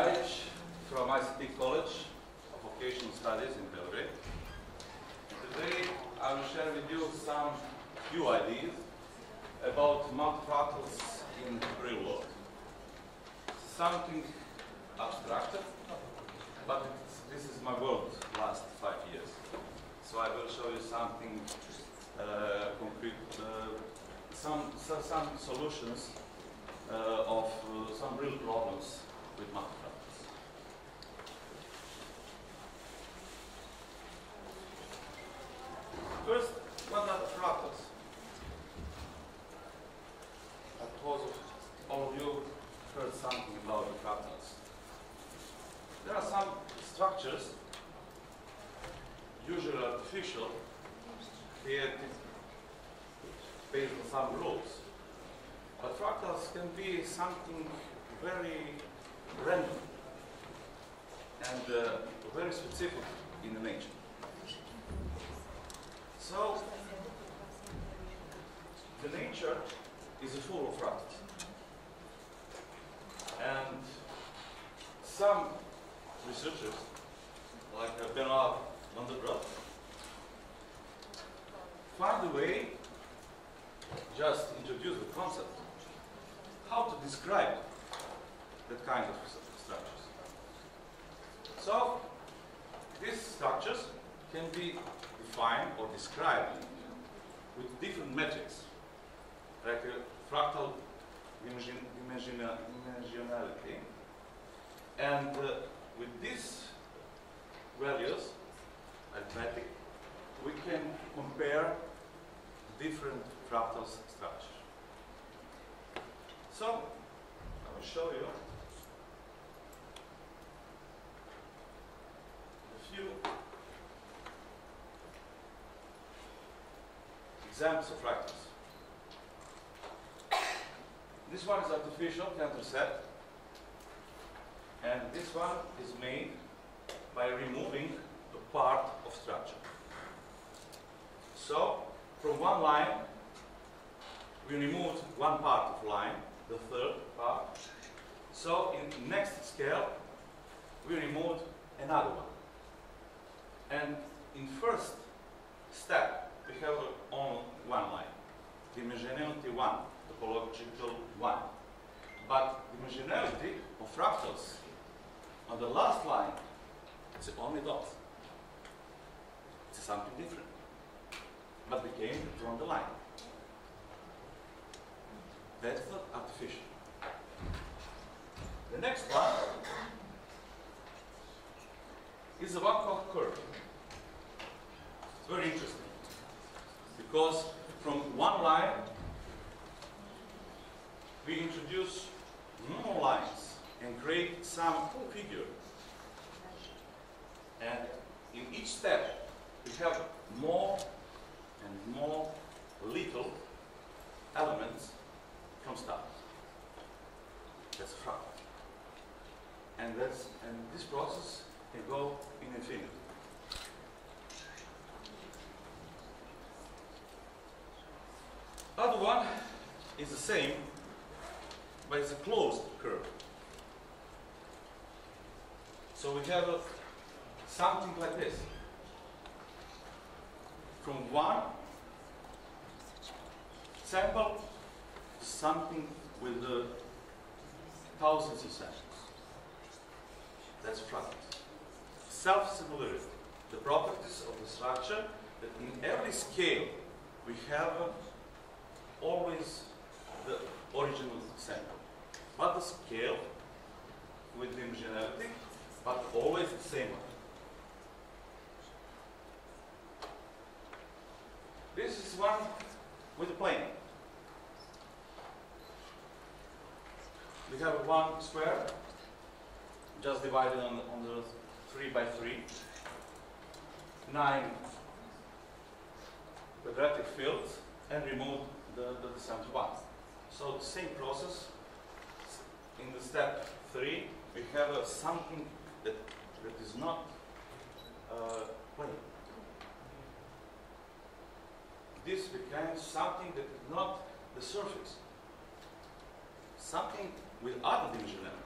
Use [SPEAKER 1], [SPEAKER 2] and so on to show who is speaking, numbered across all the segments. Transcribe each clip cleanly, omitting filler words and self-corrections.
[SPEAKER 1] Zajić from ICT College of Vocational Studies in Belgrade. Today I will share with you some few ideas about multifractals in real world. Something abstract, but this is my world last 5 years. So I will show you something concrete, some solutions of some real problems with multifractals. First, what are fractals? I suppose all of you heard something about the fractals. There are some structures, usually artificial, created based on some rules. But fractals can be something very random and very specific in the nature. So, the nature is full of fractals. And some researchers, like Bernard van der Graaf, find a way, just introduce the concept, how to describe that kind of structures. So, these structures can be defined or described with different metrics, like fractal dimensionality. And with these values, arithmetic, we can compare different fractal structures. So, I will show you a few examples of fractals. This one is artificial, counter set, and this one is made by removing a part of structure. So, from one line, we removed one part of line, the third part. So, in next scale, we removed another one. And in first step, we have only one line, dimensionality 1, topological 1. But dimensionality of fractals on the last line, it's only dot. It's something different, but became from the line. That's not artificial. The next one is a one-cut curve. It's very interesting because from one line we introduce more lines and create some figure. And in each step we have more and more little elements from start. That's a fractal. And this process can go in infinity. Other one is the same, but it's a closed curve. So we have something like this. From one sample, something with thousands of samples. That's fractals. Self-similarity. The properties of the structure that in every scale we have always the original sample. But the scale with dimensionality, but always the same one. This is one with a plane. We have one square, just divided on the 3 by 3, 9 quadratic fields, and remove the center one. So the same process. In the step 3, we have something that is not plane. This becomes something that is not the surface. Something with other dimensionality.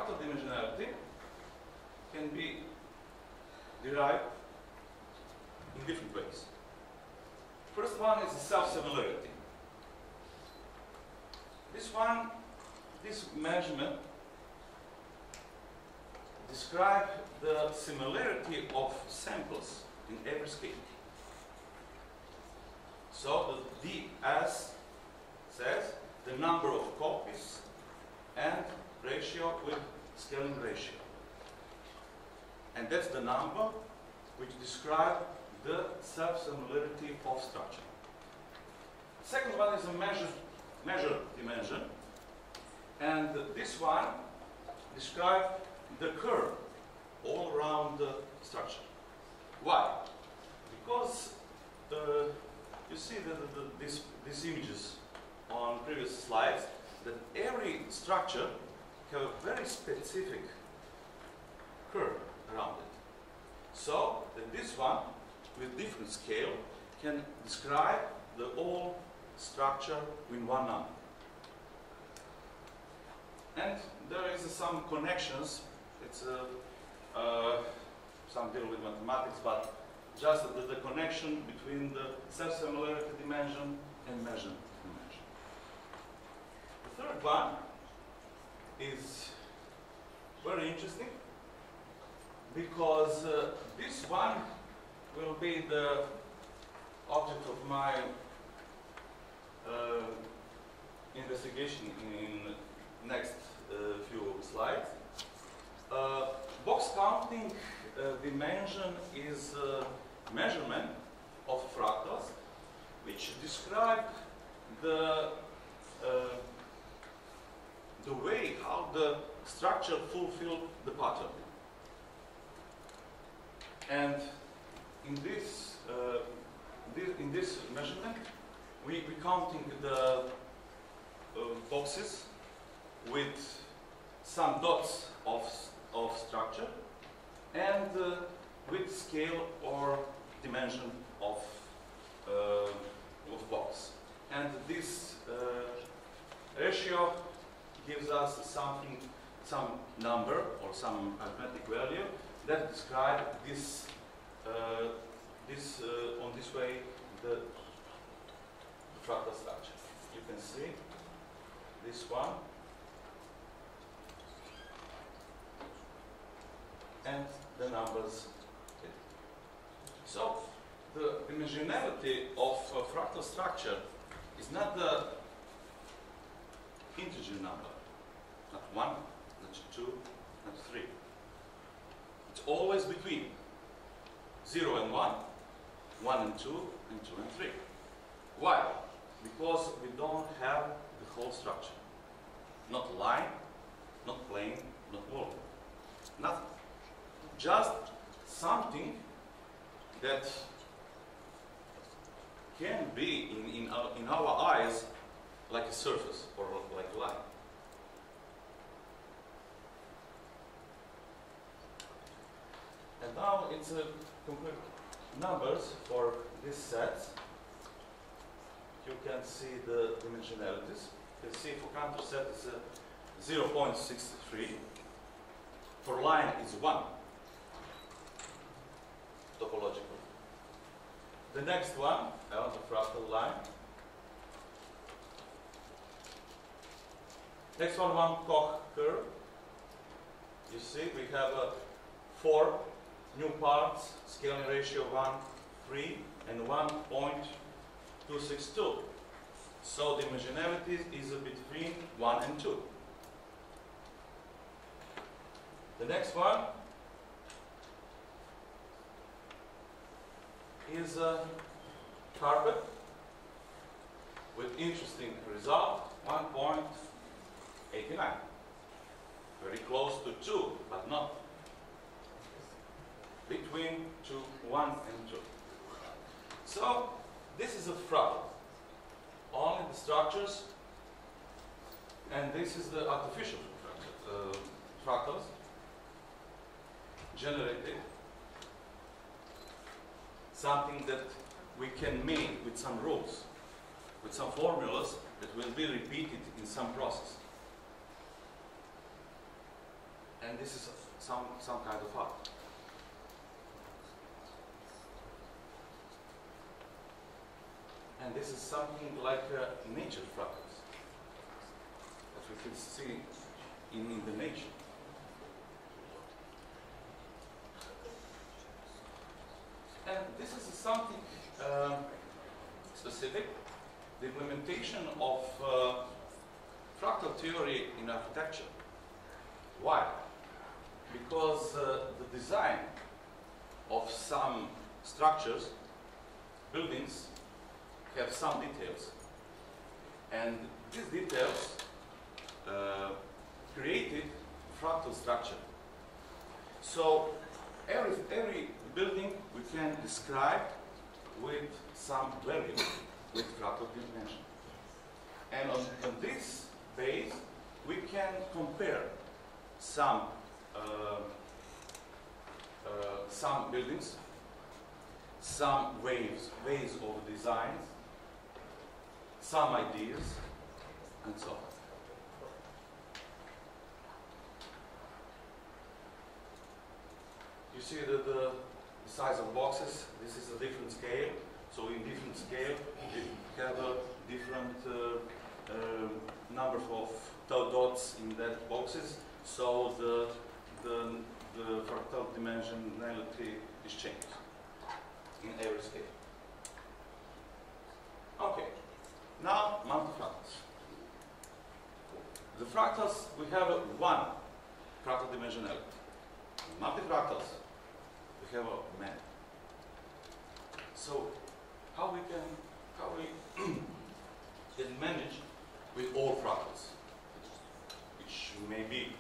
[SPEAKER 1] fractal dimensionality can be derived in different ways. First one is the self-similarity. This measurement describes the similarity of samples in every scale. So the ds says the number of copies and ratio with scaling ratio. And that's the number which describes the self-similarity of structure. Second one is a measured dimension. And this one describes the curve all around the structure. Why? Because you see these images on previous slides, that every structure has a very specific curve around it. So that this one, with different scale, can describe the whole structure with one number. And there is some connections. It's some deal with mathematics, but just the connection between the self-similarity dimension and measured dimension. The third one is very interesting because this one will be the object of my investigation in next few slides. Box counting dimension is measurement of fractals which describe the way how the structure fulfills the pattern. And in this measurement, we counting the boxes with some dots of structure and with scale or dimension of box. And this ratio gives us some number or some arithmetic value that describe this on this way the fractal structure. You can see this one and the numbers. So the dimensionality of a fractal structure is not the integer number, not 1, not 2, not 3. It's always between 0 and 1, 1 and 2, and 2 and 3. Why? Because we don't have the whole structure. Not line, not plane, not wall. Nothing. Just something that can be in our eyes like a surface or like a line. And now it's complete numbers for this set. You can see the dimensionalities. You can see for counter set is 0.63. For line is 1. Topological. The next one, the fractal line. Next one Koch curve. You see, we have 4 new parts, scaling ratio 1, 3, and 1.262. So the dimensionality is between 1 and 2. The next one is a carpet with interesting result, 1.89. Very close to 2, but not. Between 1 and 2. So this is a fractal. Only the structures, and this is the artificial fractals generated. Something that we can make with some rules, with some formulas that will be repeated in some process. and this is some kind of art. And this is something like nature fractals that we can see in the nature. And this is something specific, the implementation of fractal theory in architecture. Why? Because the design of some structures, buildings, have some details. And these details created fractal structure. So every building we can describe with some value, with fractal dimension. And on this base, we can compare some buildings, some ways of designs, some ideas, and so on. You see the size of boxes. This is a different scale. So in different scale, you have a different number of dots in that boxes. So the fractal dimensionality is changed in every scale. Okay. Now multifractals. The fractals, we have one fractal dimensionality. Multifractals, we have many. So how we can manage with all fractals, which may be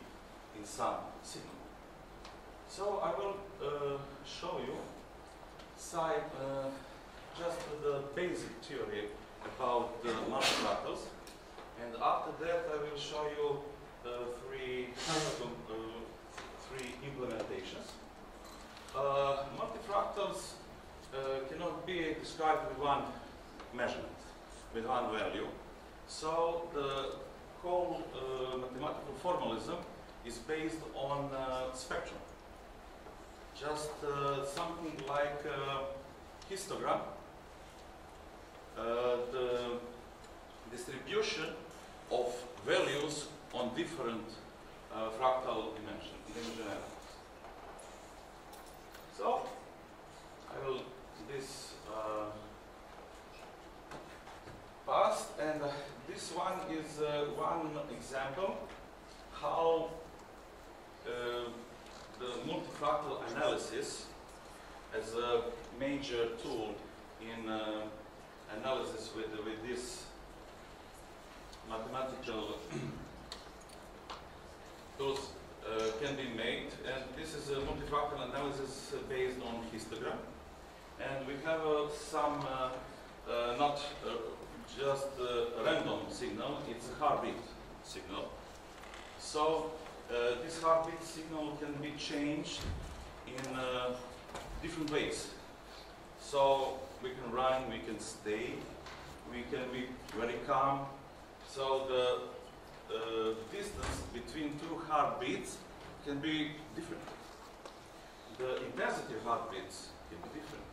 [SPEAKER 1] in some signal. So I will show you just the basic theory about the multifractals, and after that I will show you three implementations. Multifractals cannot be described with one measurement, with one value. So the whole mathematical formalism is based on spectrum. Just something like histogram. The distribution of values on different fractal dimensionalities. So I will do this fast, and this one is one example how the multifractal analysis as a major tool in analysis with this mathematical tools can be made, and this is a multifractal analysis based on histogram, and we have some not just a random signal, it's a heartbeat signal. So this heartbeat signal can be changed in different ways. So we can run, we can stay, we can be very calm. So the distance between two heartbeats can be different. The intensity of heartbeats can be different.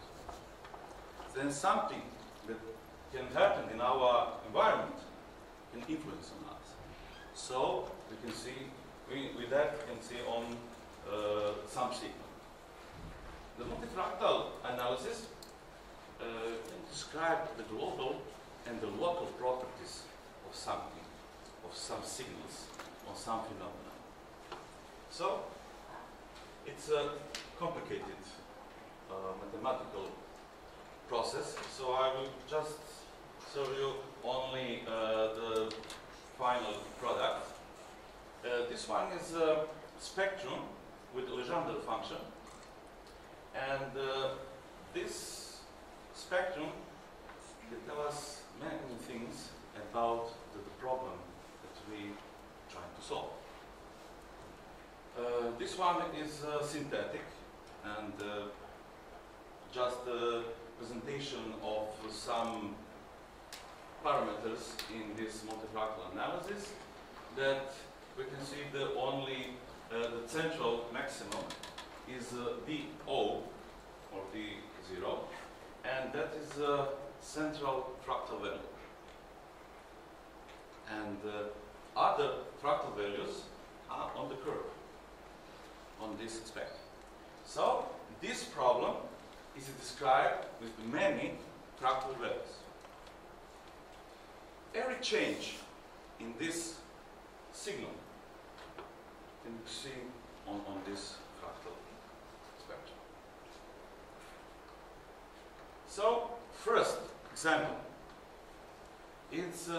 [SPEAKER 1] Then something that can happen in our environment can influence on us. So we can see, with that we can see on some signal. The multifractal analysis can describe the global and the local properties of something, of some signals, or some phenomena. So it's a complicated mathematical process. So I will just show you only the final product. This one is a spectrum with Legendre function, and this spectrum can tell us many things about the problem that we are trying to solve. This one is synthetic, and just a presentation of some parameters in this multifractal analysis that we can see the only the central maximum is DO, or D0, and that is the central fractal value. And other fractal values are on the curve, on this spectrum. So this problem is described with many fractal values. Every change in this signal can be seen on this fractal spectrum. So, first example, it's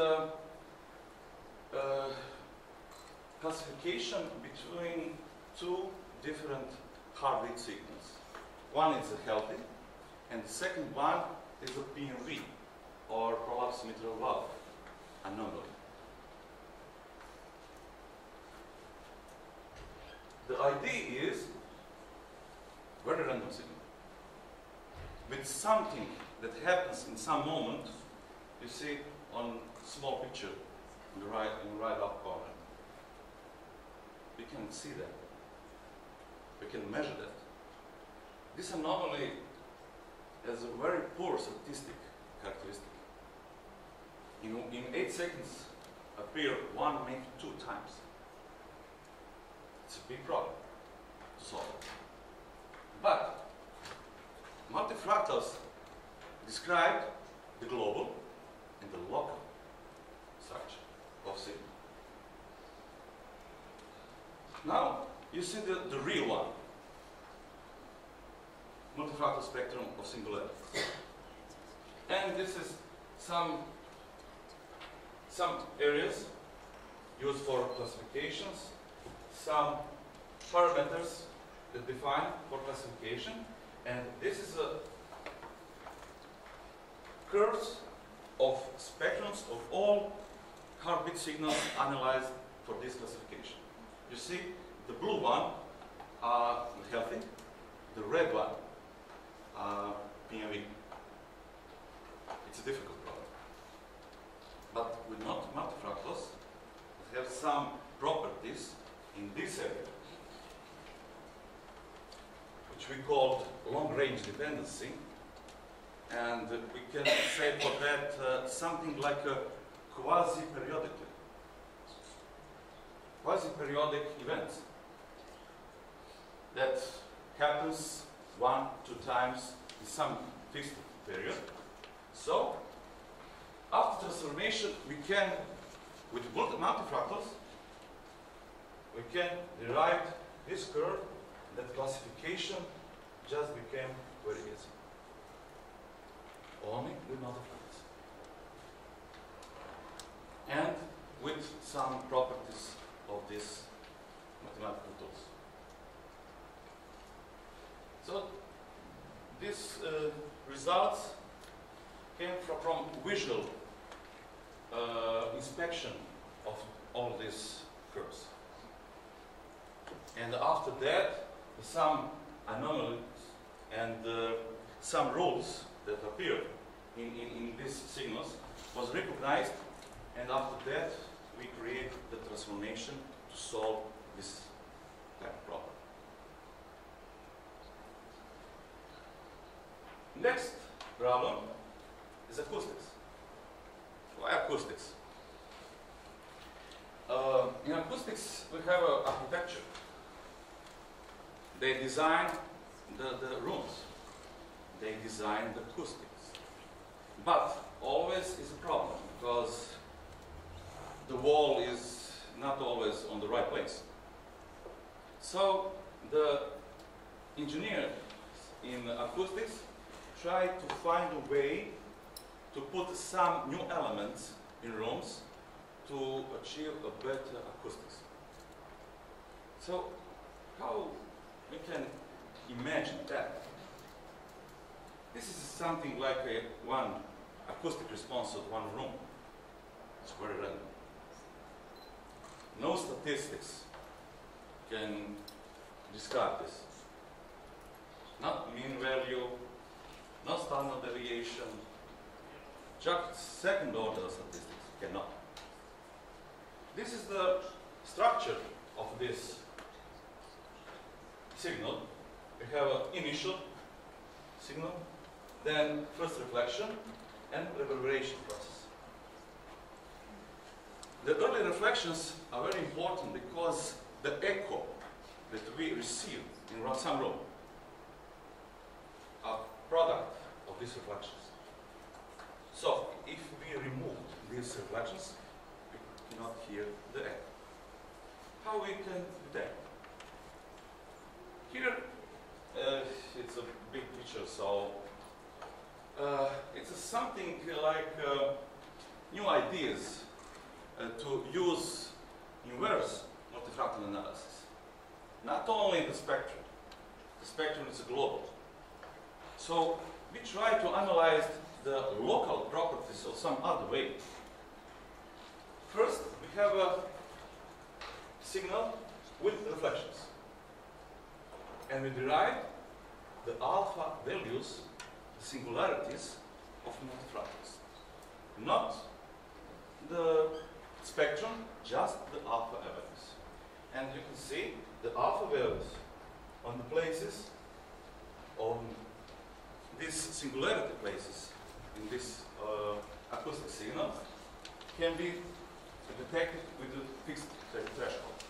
[SPEAKER 1] classification between two different heartbeat signals. One is a healthy, and the second one is a PMV, or prolapse mitral valve anomaly. The idea is very random signal with something that happens in some moment. You see on small picture in the right up corner. We can see that. We can measure that. This anomaly has a very poor statistic characteristic. In 8 seconds appear 1, maybe 2 times. It's a big problem to solve. But multifractals describe the global and the local structure of signal. Now you see the real one. Multifractal spectrum of singularity. And this is some areas used for classifications, some parameters that define for classification, and this is a curves of spectrums of all heartbeat signals analyzed for this classification. You see, the blue one are healthy, the red one are PMV. It's a difficult problem. But with multifractals, we have some properties in this area, which we call long-range dependency, and we can say for that something like a quasi-periodic events that happens 1-2 times in some fixed period. So, after transformation, we can, with multifractals, we can derive this curve. That classification just became very easy. Only with multifractals. And with some properties of these mathematical tools. So these results came from visual inspection of all these curves. And after that, some anomalies and some rules that appear in these signals was recognized, and after that we create the transformation to solve this type of problem. Next problem is acoustics. Why acoustics? In acoustics we have an architecture. They design the rooms. They design the acoustics. But always is a problem because the wall is not always on the right place. So the engineers in acoustics try to find a way to put some new elements in rooms to achieve a better acoustics. So how we can imagine that? This is something like one acoustic response of one room. It's very random. No statistics can describe this. Not mean value, no standard deviation, just second order statistics cannot. This is the structure of this signal, we have an initial signal, then first reflection, and reverberation process. The early reflections are very important because the echo that we receive in some room are product of these reflections. So if we remove these reflections, we cannot hear the echo. How we can do that? Here, it's a big picture, so it's something like new ideas to use inverse multifractal analysis. Not only the spectrum. The spectrum is global. So we try to analyze the local properties of some other way. First, we have a signal with reflections. And we derive the alpha values, the singularities of multifractals. Not the spectrum, just the alpha values. And you can see the alpha values on the places, on these singularity places in this acoustic signal can be detected with a fixed threshold.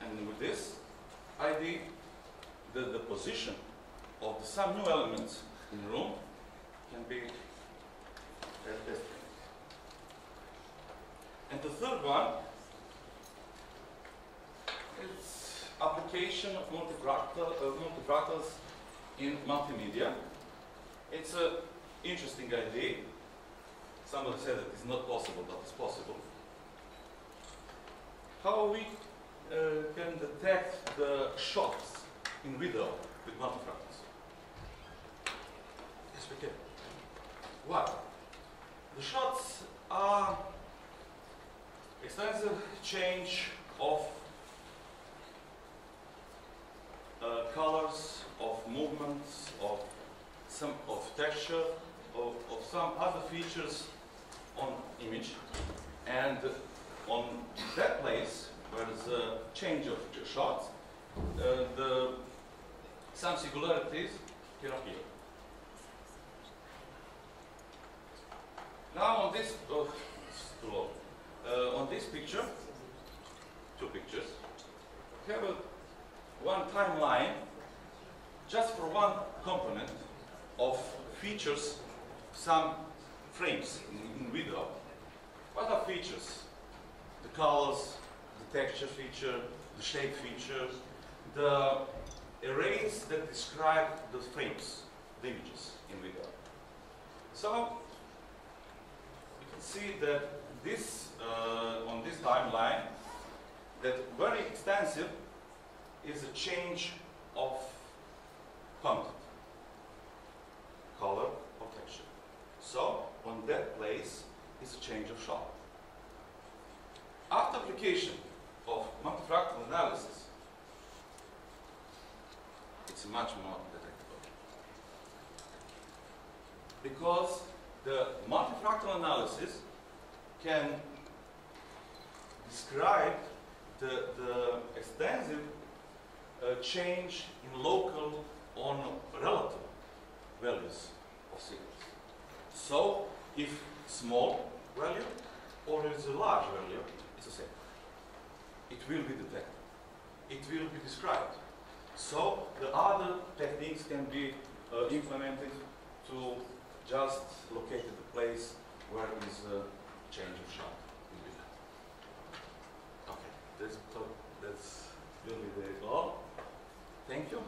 [SPEAKER 1] And with this ID, the position of some new elements in the room can be estimated. And the third one is application of multifractals in multimedia. It's an interesting idea. Somebody said that it's not possible, but it's possible. How we can detect the shots in video with multifractals? Yes, we can. Why? The shots are extensive change of colors, of movements, of texture, of some other features on image, and on that place where there's a change of shots, some singularities can appear. Now on this, it's too low. On this picture, two pictures, we have one timeline just for one component of features, some frames in video. What are features? The colors, the texture feature, the shape feature, the arrays that describe the frames, the images in video. So you can see that this, on this timeline, that very extensive is a change of content, color or texture. So on that place is a change of shot. After application of multifractal analysis, it's much more detectable. Because the multifractal analysis can describe the extensive change in local on relative values of signals. So if small value or it's a large value, it's the same. It will be detected. It will be described. So the other techniques can be implemented to just locate the place where is a change of shot. Okay, that's will be the all. Thank you.